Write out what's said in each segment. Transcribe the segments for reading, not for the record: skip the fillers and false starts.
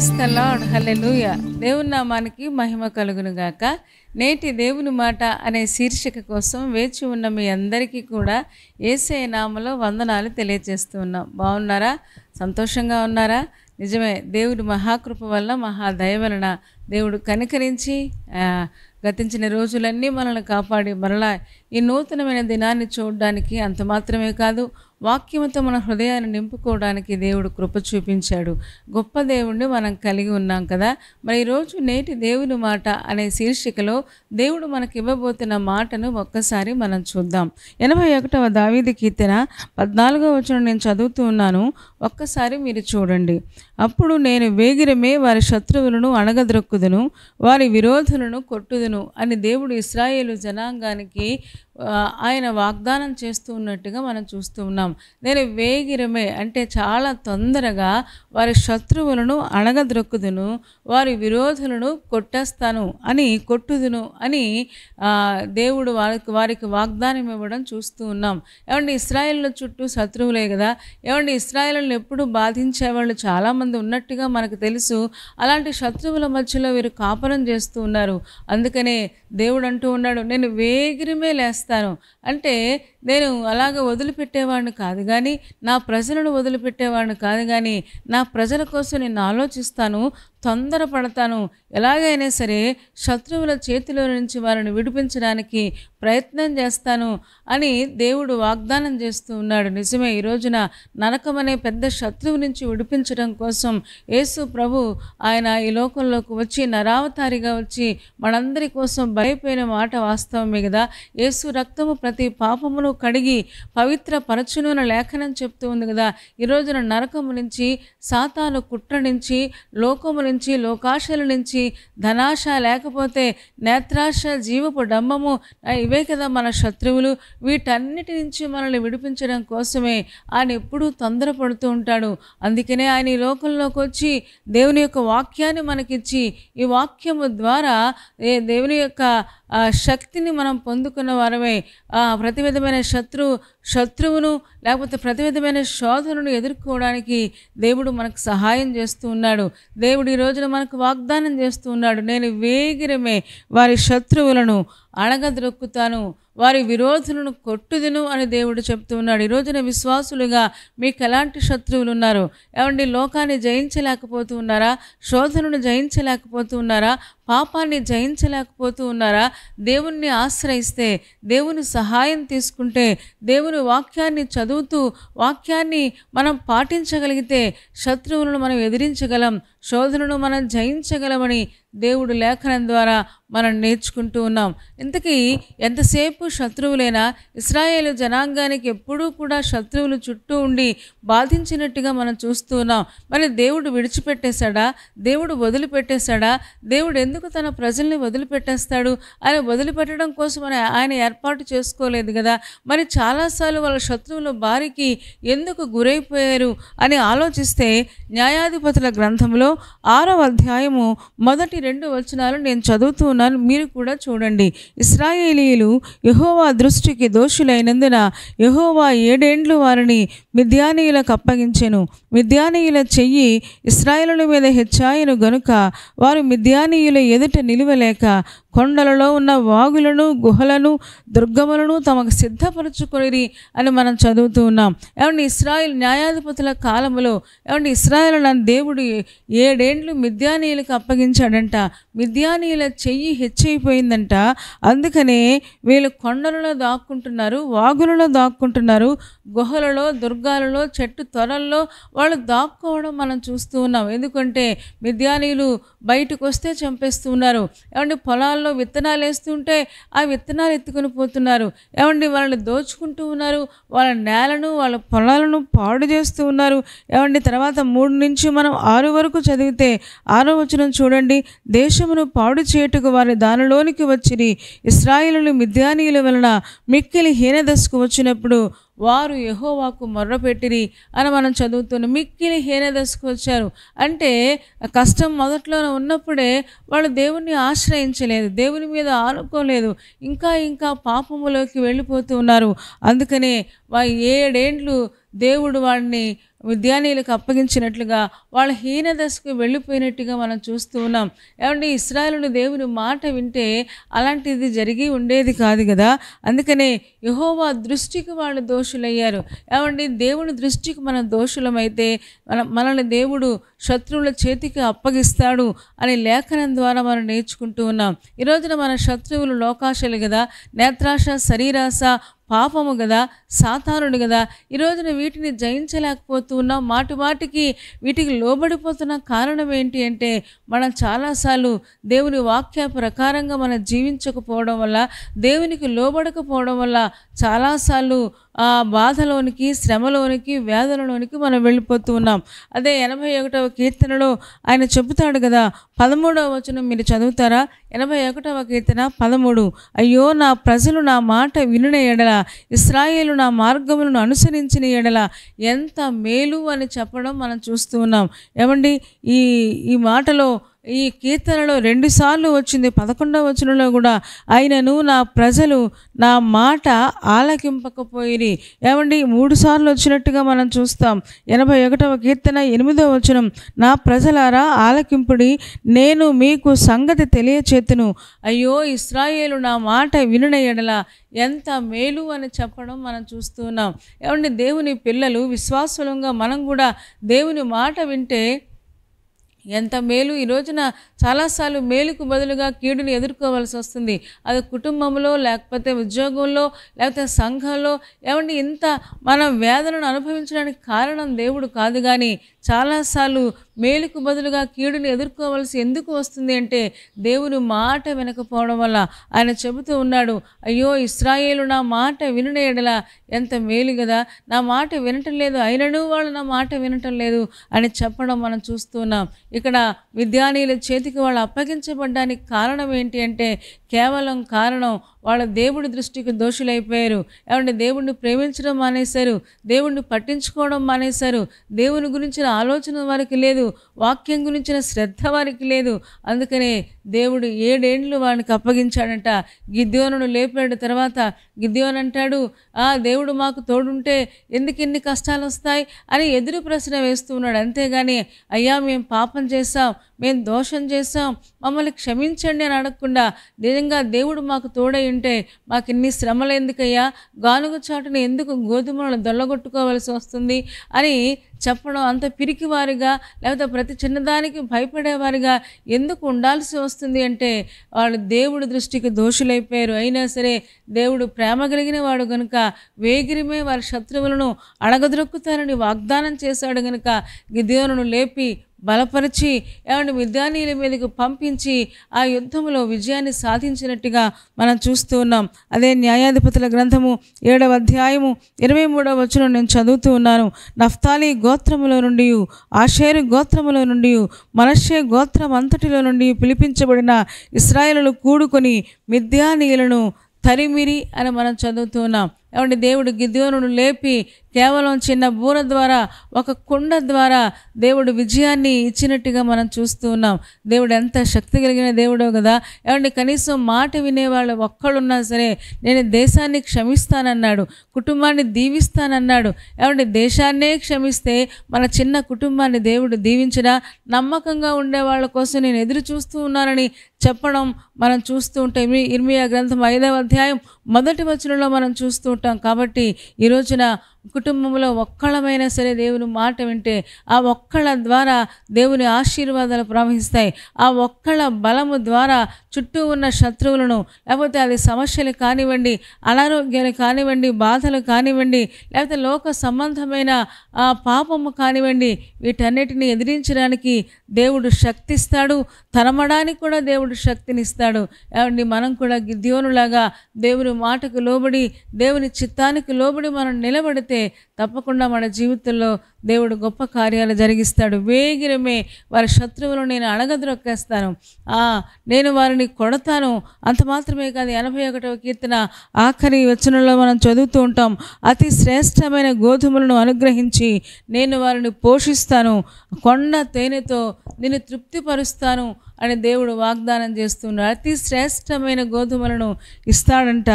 Praise the lord, హల్లెలూయా. దేవుని నామానికి మహిమ కలుగును గాక. నేటి దేవుని మాట అనే శీర్షిక కోసం వేచి ఉన్న మీ అందరికీ కూడా యేసయ్య నామములో వందనాలు తెలియజేస్తూ ఉన్నాం. బాగున్నారా? సంతోషంగా ఉన్నారా? నిజమే, దేవుడి మహాకృప వల్ల, మహాదయ వలన దేవుడు కనికరించి గతించిన రోజులన్నీ మనల్ని కాపాడి మరలా ఈ నూతనమైన దినాన్ని చూడడానికి, అంత మాత్రమే కాదు వాక్యముతో మన హృదయాన్ని నింపుకోవడానికి దేవుడు కృప చూపించాడు. గొప్ప దేవుణ్ణి మనం కలిగి ఉన్నాం కదా. మరి ఈరోజు నేటి దేవుని మాట అనే శీర్షికలో దేవుడు మనకి ఇవ్వబోతున్న మాటను ఒక్కసారి మనం చూద్దాం. 81వ దావీదు కీర్తన 14వ వచనం నేను చదువుతూ ఉన్నాను, ఒక్కసారి మీరు చూడండి. అప్పుడు నేను వేగిరమే వారి శత్రువులను అణగద్రొక్కుదును, వారి విరోధులను కొట్టుదును అని దేవుడు ఇశ్రాయేలు జనాంగానికి ఆయన వాగ్దానం చేస్తూ ఉన్నట్టుగా మనం చూస్తూ ఉన్నాం. నేను వేగిరమే అంటే చాలా తొందరగా వారి శత్రువులను అణగద్రొక్కుదును, వారి విరోధులను కొట్టుదును అని దేవుడు వారికి వాగ్దానం ఇవ్వడం చూస్తూ ఉన్నాం. ఏమంటే ఇశ్రాయేలు చుట్టూ శత్రువులే కదా. ఏమంటే ఇశ్రాయేలును ఎప్పుడు బాధించేవాళ్ళు చాలామంది ఉన్నట్టుగా మనకు తెలుసు. అలాంటి శత్రువుల మధ్యలో వీరు కాపురం చేస్తూ ఉన్నారు. అందుకనే దేవుడు అంటూ ఉన్నాడు, నేను వేగిరమే లేస్తాను. అంటే నేను అలాగ వదిలిపెట్టేవాడిని కాదు కానీ, నా ప్రజలను వదిలిపెట్టేవాడిని కాదు కానీ, నా ప్రజల కోసం నేను ఆలోచిస్తాను, తొందరపడతాను, ఎలాగైనా సరే శత్రువుల చేతిలో నుంచి వారిని విడిపించడానికి ప్రయత్నం చేస్తాను అని దేవుడు వాగ్దానం చేస్తూ ఉన్నాడు. నిజమే, ఈ రోజున నరకం అనే పెద్ద శత్రువు నుంచి విడిపించడం కోసం యేసు ప్రభు ఆయన ఈ లోకంలోకి వచ్చి నరావతారిగా వచ్చి మనందరి కోసం భయపోయిన మాట వాస్తవమే కదా. యేసు రక్తము ప్రతి పాపమును కడిగి పవిత్ర పరచును అనే లేఖనం చెప్తూ ఉంది కదా. ఈ రోజున నరకము నుంచి, సాతాను కుట్ర నుంచి, లోకము నుంచి, లోకాశల నుంచి, ధనాశ లేకపోతే నేత్రాశ, జీవపు డంబము, ఇవే కదా మన శత్రువులు. వీటన్నిటి నుంచి మనల్ని విడిపించడం కోసమే ఆయన ఎప్పుడూ తొందరపడుతూ ఉంటాడు. అందుకనే ఆయన ఈ లోకంలోకి వచ్చి దేవుని యొక్క వాక్యాన్ని మనకిచ్చి, ఈ వాక్యము ద్వారా దేవుని యొక్క శక్తిని మనం పొందుకున్న వారమే ప్రతి విధమైన శత్రువును లేకపోతే ప్రతి విధమైన శోధనను ఎదుర్కోవడానికి దేవుడు మనకు సహాయం చేస్తూ ఉన్నాడు. దేవుడు ఈ రోజున మనకు వాగ్దానం చేస్తూ ఉన్నాడు, నేను వేగిరమే వారి శత్రువులను అణగద్రొక్కుతాను, వారి విరోధులను కొట్టుదును అని దేవుడు చెప్తూ ఉన్నాడు. ఈ రోజున విశ్వాసులుగా మీకు ఎలాంటి శత్రువులు ఉన్నారు? ఏమండి, లోకాన్ని జయించలేకపోతూ ఉన్నారా? శోధనను జయించలేకపోతూ ఉన్నారా? పాపాన్ని జయించలేకపోతూ ఉన్నారా? దేవుణ్ణి ఆశ్రయిస్తే, దేవుని సహాయం తీసుకుంటే, దేవుని వాక్యాన్ని చదువుతూ వాక్యాన్ని మనం పాటించగలిగితే శత్రువులను మనం ఎదిరించగలం, శోధనను మనం జయించగలమని దేవుడు లేఖనం ద్వారా మనం నేర్చుకుంటూ ఉన్నాం. ఇంతకీ ఎంతసేపు శత్రువులైనా ఇశ్రాయేలు జనాంగానికి ఎప్పుడూ కూడా శత్రువులు చుట్టూ ఉండి బాధించినట్టుగా మనం చూస్తూ ఉన్నాం. మరి దేవుడు విడిచిపెట్టేశాడా? దేవుడు వదిలిపెట్టేశాడా? దేవుడు ఎందుకు తన ప్రజల్ని వదిలిపెట్టేస్తాడు? ఆయన వదిలిపెట్టడం కోసం ఆయన ఏర్పాటు చేసుకోలేదు కదా. మరి చాలాసార్లు వాళ్ళ శత్రువుల బారికి ఎందుకు గురైపోయారు అని ఆలోచిస్తే, న్యాయాధిపతుల గ్రంథంలో 6వ అధ్యాయము మొదటి 2 వచనాలు నేను చదువుతూ ఉన్నాను, మీరు కూడా చూడండి. ఇశ్రాయేలీయులు యెహోవా దృష్టికి దోషులైనందున యెహోవా 7 ఏండ్లు వారిని మిద్యానీయులకు అప్పగించెను. మిద్యానీయుల చెయ్యి ఇశ్రాయేలుల మీద హెచ్చాయను గనుక వారు మిద్యానీయుల ఎదుట నిలువలేక కొండలలో ఉన్న వాగులను, గుహలను, దుర్గములను తమకు సిద్ధపరచుకొనిరి అని మనం చదువుతూ ఉన్నాం. ఏమంటే ఇశ్రాయేల్ న్యాయాధిపతుల కాలంలో ఏమంటే ఇశ్రాయేలులను దేవుడు 7 ఏండ్లు మిద్యానీయులకు అప్పగించాడంట. మిద్యానీయుల చెయ్యి హెచ్చైపోయిందంట. అందుకనే వీళ్ళు కొండలలో దాక్కుంటున్నారు, వాగులలో దాక్కుంటున్నారు, గుహలలో, దుర్గాలలో, చెట్టు త్వరల్లో వాళ్ళు దాక్కోవడం మనం చూస్తూ ఉన్నాం. ఎందుకంటే మిద్యానీయులు బయటకు వస్తే చంపేస్తూ ఉన్నారు. ఏమంటే పొలాల్లో విత్తనాలు వేస్తుంటే ఆ విత్తనాలు ఎత్తుకొని పోతున్నారు. ఏమండి వాళ్ళని దోచుకుంటూ ఉన్నారు, వాళ్ళ నేలను, వాళ్ళ పొలాలను పాడు చేస్తూ ఉన్నారు. ఏమండి తర్వాత 3 నుంచి మనం 6 వరకు చదివితే 6వ వచనం చూడండి, దేశమును పాడు చేయుటకు వారి దానిలోనికి వచ్చిరి. ఇశ్రాయేలులు మిద్యానీయుల వలన మిక్కిలి హీనదశకు వచ్చినప్పుడు వారు యెహోవాకు మొర్రపెట్టిరి అని మనం చదువుతున్నాం. మిక్కిలి హీనదశకు వచ్చారు అంటే కష్టం మొదట్లో ఉన్నప్పుడే వాళ్ళు దేవుణ్ణి ఆశ్రయించలేదు, దేవుని మీద ఆనుకోలేదు, ఇంకా పాపములోకి వెళ్ళిపోతూ ఉన్నారు. అందుకనే 7 ఏండ్లు దేవుడు వాడిని మిద్యానీయులకు అప్పగించినట్లుగా వాళ్ళ హీన దశకు వెళ్ళిపోయినట్టుగా మనం చూస్తూ ఉన్నాం. ఏమంటే ఇశ్రాయేలు దేవుని మాట వింటే అలాంటిది జరిగి ఉండేది కాదు కదా. అందుకనే యెహోవా దృష్టికి వాళ్ళు దోషులయ్యారు. ఏమండి దేవుని దృష్టికి మనం దోషులమైతే మనల్ని దేవుడు శత్రువుల చేతికి అప్పగిస్తాడు అని లేఖనం ద్వారా మనం నేర్చుకుంటూ ఉన్నాం. ఈ రోజున మన శత్రువులు లోకాశలు కదా, నేత్రాశ, శరీరాశ, పాపము కదా, సాతానుడు కదా. ఈ రోజున వీటిని జయించలేకపోతూ ఉన్నాం. మాటికి వీటికి లోబడిపోతున్న కారణం ఏంటి అంటే మనం చాలాసార్లు దేవుని వాక్య ప్రకారంగా మనం జీవించకపోవడం వల్ల, దేవునికి లోబడకపోవడం వల్ల చాలాసార్లు ఆ బాధలోనికి, శ్రమలోనికి, వేదనలోనికి మనం వెళ్ళిపోతూ ఉన్నాం. అదే 81వ కీర్తనలో ఆయన చెబుతాడు కదా, 13వ వచనం మీరు చదువుతారా? 81వ కీర్తన 13. అయ్యో నా ప్రజలు నా మాట వినున ఎడల, ఇశ్రాయేలు నా మార్గములను అనుసరించిన ఎడల ఎంత మేలు అని చెప్పడం మనం చూస్తూ ఉన్నాం. ఏమండి ఈ మాటలో ఈ కీర్తనలో 2 సార్లు వచ్చింది. 11వ వచనంలో కూడా ఆయనను నా ప్రజలు నా మాట ఆలకింపకపోయిరి. ఏమండి 3 సార్లు వచ్చినట్టుగా మనం చూస్తాం. 81వ కీర్తన 8వ వచనం, నా ప్రజలారా ఆలకింపుడి, నేను మీకు సంగతి తెలియచేతును. అయ్యో ఇశ్రాయేలు నా మాట వినున ఎడల ఎంత మేలు అని చెప్పడం మనం చూస్తూ ఉన్నాం. ఏమండి దేవుని పిల్లలు విశ్వాసులంగా మనం కూడా దేవుని మాట వింటే ఎంత మేలు. ఈ రోజున చాలాసార్లు మేలుకు బదులుగా కీడుని ఎదుర్కోవాల్సి వస్తుంది. అది కుటుంబంలో, లేకపోతే ఉద్యోగంలో, లేకపోతే సంఘంలో. ఏమండి ఇంత మనం వేదనను అనుభవించడానికి కారణం దేవుడు కాదు, కానీ చాలాసార్లు మేలుకు బదులుగా కీడుని ఎదుర్కోవాల్సి ఎందుకు వస్తుంది అంటే దేవుని మాట వినకపోవడం వల్ల. ఆయన చెబుతూ ఉన్నాడు, అయ్యో ఇశ్రాయేలు నా మాట వినున ఎడల ఎంత మేలు కదా, నా మాట వినటం లేదు, అయినను వాళ్ళు నా మాట వినటం లేదు అని చెప్పడం మనం చూస్తున్నాం. ఇక్కడ మిద్యానీయుల చేతికి వాళ్ళు అప్పగించబడ్డానికి కారణం ఏంటి అంటే కేవలం కారణం వాళ్ళ దేవుడి దృష్టికి దోషులైపోయారు. ఏమంటే దేవుడిని ప్రేమించడం మానేశారు, దేవుడిని పట్టించుకోవడం మానేశారు, దేవుని గురించిన ఆలోచన వారికి లేదు, వాక్యం గురించిన శ్రద్ధ వారికి లేదు. అందుకనే దేవుడు 7 ఏండ్లు వాడికి అప్పగించాడంట. గిద్యోనును లేపాడు. తర్వాత గిద్యోను అంటాడు, దేవుడు మాకు తోడుంటే ఎందుకు ఇన్ని కష్టాలు వస్తాయి అని ఎదురు ప్రశ్న వేస్తూ ఉన్నాడు. అంతేగాని అయ్యా మేము పాపం చేశాం, మేము దోషం చేశాం, మమ్మల్ని క్షమించండి అని అడగకుండా నిజంగా దేవుడు మాకు తోడై ఉంటే మాకు ఇన్ని శ్రమలు ఎందుకయ్యా, గానుగ చాటును ఎందుకు గోధుమలను దొల్లగొట్టుకోవాల్సి వస్తుంది అని చెప్పడం, అంత పిరికివారిగా లేకపోతే ప్రతి చిన్నదానికి భయపడేవారిగా ఎందుకు ఉండాల్సి వస్తుంది అంటే వాళ్ళు దేవుడి దృష్టికి దోషులైపోయారు. అయినా సరే దేవుడు ప్రేమ కలిగిన వాడు కనుక వేగిరిమే వారి శత్రువులను అణగద్రొక్కుతారని వాగ్దానం చేశాడు కనుక గిద్యోనును లేపి బలపరిచి ఏమంటే మిద్యానీయుల మీదకు పంపించి ఆ యుద్ధంలో విజయాన్ని సాధించినట్టుగా మనం చూస్తూ ఉన్నాం. అదే న్యాయాధిపతుల గ్రంథము 7వ అధ్యాయము 23వ వచనం నేను చదువుతూ ఉన్నాను. నఫ్తాలి గోత్రములో నుండి, ఆషేరు గోత్రములో నుండి, మనష్షే గోత్రం అంతటిలో నుండి పిలిపించబడిన ఇశ్రాయేలులు కూడుకొని మిద్యానీయులను తరిమిరి అని మనం చదువుతూ ఉన్నాం. ఏమంటే దేవుడు గిద్యోనును లేపి కేవలం చిన్న బూర ద్వారా, ఒక కుండ ద్వారా దేవుడు విజయాన్ని ఇచ్చినట్టుగా మనం చూస్తూ ఉన్నాం. దేవుడు ఎంత శక్తి కలిగిన దేవుడో కదా. ఏమంటే కనీసం మాట వినేవాళ్ళు ఒక్కడున్నా సరే నేను దేశాన్ని క్షమిస్తానన్నాడు, కుటుంబాన్ని దీవిస్తానన్నాడు. ఏమంటే దేశాన్నే క్షమిస్తే మన చిన్న కుటుంబాన్ని దేవుడు దీవించడా? నమ్మకంగా ఉండే వాళ్ళ కోసం నేను ఎదురు చూస్తూ ఉన్నానని చెప్పడం మనం చూస్తూ ఉంటాం. ఇర్మియా గ్రంథం 5వ అధ్యాయం 1వ వచనంలో మనం చూస్తూ ఉంటాం. కాబట్టి ఈ రోజున కుటుంబంలో ఒక్కళ్ళమైనా సరే దేవుని మాట వింటే ఆ ఒక్కళ్ళ ద్వారా దేవుని ఆశీర్వాదాలు ప్రవహిస్తాయి. ఆ ఒక్కళ్ళ బలము ద్వారా చుట్టూ ఉన్న శత్రువులను, లేకపోతే అది సమస్యలు కానివ్వండి, అనారోగ్యాలు కానివ్వండి, బాధలు కానివ్వండి, లేకపోతే లోక సంబంధమైన పాపము కానివ్వండి, వీటన్నిటిని ఎదిరించడానికి దేవుడు శక్తిస్తాడు. తరమడానికి కూడా దేవుడు శక్తినిస్తాడు. ఏమండి మనం కూడా గిద్యోనులాగా దేవుని మాటకు లోబడి, దేవుని చిత్తానికి లోబడి మనం నిలబడితే తప్పకుండా మన జీవితంలో దేవుడు గొప్ప కార్యాలు జరిగిస్తాడు. వేగిరమే వారి శత్రువులను నేను అణగద్రొక్కేస్తాను, నేను వారిని కొడతాను. అంత మాత్రమే కాదు, 81వ కీర్తన ఆఖరి వచనంలో మనం చదువుతూ ఉంటాం, అతి శ్రేష్టమైన గోధుమలను అనుగ్రహించి నేను వారిని పోషిస్తాను, కొండ తేనెతో నిన్ను తృప్తిపరుస్తాను అని దేవుడు వాగ్దానం చేస్తున్నాడు. అతి శ్రేష్టమైన గోధుమలను ఇస్తాడంట.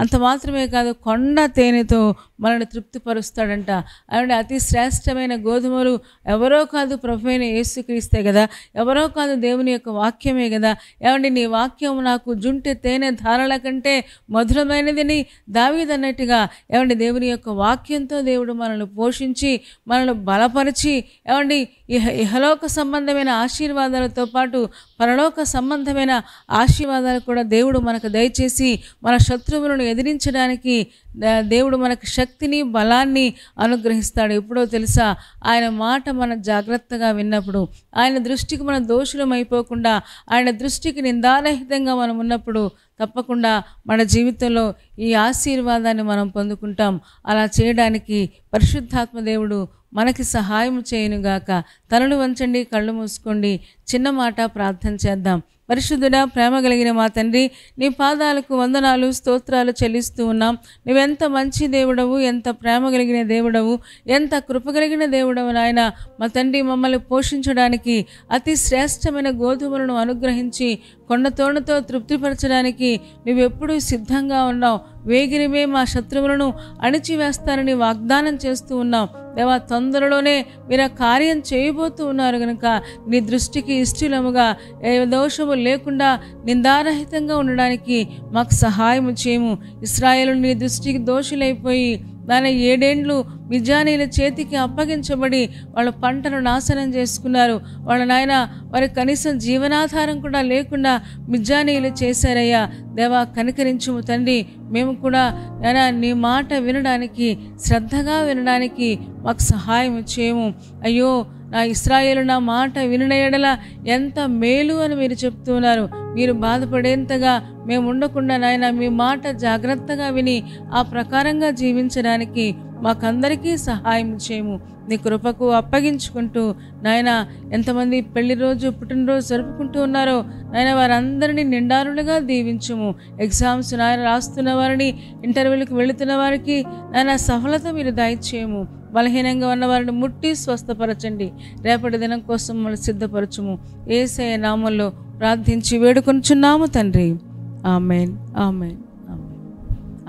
అంత మాత్రమే కాదు, కొండ తేనెతో మనల్ని తృప్తిపరుస్తాడంట. అంటే అతి శ్రేష్టమైన శ్రేష్టమైన గోధుమలు ఎవరో కాదు, ప్రభువైన యేసుక్రీస్తే కదా, ఎవరో కాదు, దేవుని యొక్క వాక్యమే కదా. ఏమండి, నీ వాక్యం నాకు జుంటె తేనె ధారల కంటే మధురమైనదని దావీదు అన్నట్టుగా, ఏమండి, దేవుని యొక్క వాక్యంతో దేవుడు మనల్ని పోషించి మనల్ని బలపరిచి, ఏమండి, ఇహలోక సంబంధమైన ఆశీర్వాదాలతో పాటు పరలోక సంబంధమైన ఆశీర్వాదాలు కూడా దేవుడు మనకు దయచేసి మన శత్రువులను ఎదిరించడానికి దేవుడు మనకు శక్తిని బలాన్ని అనుగ్రహిస్తాడు. ఎప్పుడో తెలుసా, ఆయన మాట మనం జాగ్రత్తగా విన్నప్పుడు, ఆయన దృష్టికి మనం దోషులం అయిపోకుండా, ఆయన దృష్టికి నిందారహితంగా మనం ఉన్నప్పుడు తప్పకుండా మన జీవితంలో ఈ ఆశీర్వాదాన్ని మనం పొందుకుంటాం. అలా చేయడానికి పరిశుద్ధాత్మ దేవుడు మనకి సహాయం చేయనుగాక. తలలు వంచండి, కళ్ళు మూసుకోండి, చిన్న మాట ప్రార్థన చేద్దాం. పరిశుద్ధుడా, ప్రేమ కలిగిన మా తండ్రి, నీ పాదాలకు వందనాలు స్తోత్రాలు చెల్లిస్తూ ఉన్నాం. నువ్వెంత మంచి దేవుడవు, ఎంత ప్రేమ కలిగిన దేవుడవు, ఎంత కృప కలిగిన దేవుడవు నాయన. మా తండ్రి, మమ్మల్ని పోషించడానికి అతి శ్రేష్టమైన గోధుమలను అనుగ్రహించి కొండతోనతో తృప్తిపరచడానికి నువ్వెప్పుడూ సిద్ధంగా ఉన్నావు. వేగిరివే మా శత్రువులను అణిచివేస్తారని వాగ్దానం చేస్తూ ఉన్నాం. దేవా, తొందరలోనే మీరు కార్యం చేయబోతూ ఉన్నారు కనుక నీ దృష్టికి ఇష్టలముగా ఏ దోషము లేకుండా నిందారహితంగా ఉండడానికి మాకు సహాయం చేయము. ఇశ్రాయేలు నీ దృష్టికి దోషులైపోయి దాని 7 ఏండ్లు మిద్యానీయుల చేతికి అప్పగించబడి వాళ్ళ పంటను నాశనం చేసుకున్నారు. వాళ్ళ నాయన వారి కనీసం జీవనాధారం కూడా లేకుండా మిద్యానీయులు చేశారయ్యా. దేవా, కనికరించుము తండ్రి. మేము కూడా నాయన నీ మాట వినడానికి, శ్రద్ధగా వినడానికి మాకు సహాయం చేయము. అయ్యో, నా ఇశ్రాయేలు నా మాట వినిన యెడల ఎంత మేలు అని మీరు చెప్తున్నారు. మీరు బాధపడేంతగా మేము ఉండకుండా నాయన మీ మాట జాగ్రత్తగా విని ఆ ప్రకారంగా జీవించడానికి మాకందరికీ సహాయం చేయము. నీ కృపకు అప్పగించుకుంటూ నాయన, ఎంతమంది పెళ్లి రోజు పుట్టినరోజు జరుపుకుంటూ ఉన్నారో నాయన, వారందరినీ నిండారులుగా దీవించుము. ఎగ్జామ్స్ నాయన రాస్తున్న వారిని, ఇంటర్వ్యూలకు వెళుతున్న వారికి నాయన సఫలత మీరు దయచేయము. బలహీనంగా ఉన్న వారిని ముట్టి స్వస్థపరచండి. రేపటి దినం కోసం మమ్మల్ని సిద్ధపరచుము. యేసయ్య నామములో ప్రార్థించి వేడుకొనుచున్నాము తండ్రి. ఆమేన్, ఆమేన్, ఆమేన్,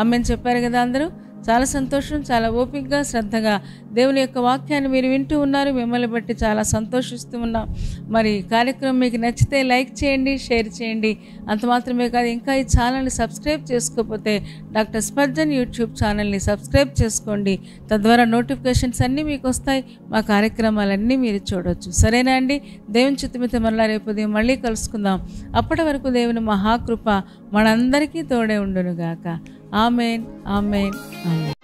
ఆమేన్. చెప్పారు కదా అందరూ. చాలా సంతోషం. చాలా ఓపికగా శ్రద్ధగా దేవుని యొక్క వాక్యాన్ని మీరు వింటూ ఉన్నారు. మిమ్మల్ని బట్టి చాలా సంతోషిస్తూ ఉన్నాం. మరి కార్యక్రమం మీకు నచ్చితే లైక్ చేయండి, షేర్ చేయండి. అంత మాత్రమే కాదు, ఇంకా ఈ ఛానల్ని సబ్స్క్రైబ్ చేసుకోకపోతే డాక్టర్ స్పర్జన్ యూట్యూబ్ ఛానల్ని సబ్స్క్రైబ్ చేసుకోండి. తద్వారా నోటిఫికేషన్స్ అన్నీ మీకు వస్తాయి. మా కార్యక్రమాలన్నీ మీరు చూడవచ్చు. సరేనా అండి? దేవుని చిత్తమైతే మరలా రేపు ఉదయం మళ్ళీ కలుసుకుందాం. అప్పటి వరకు దేవుని మహాకృప మనందరికీ తోడే ఉండునుగాక. ఆమేన్, ఆమేన్, ఆమేన్.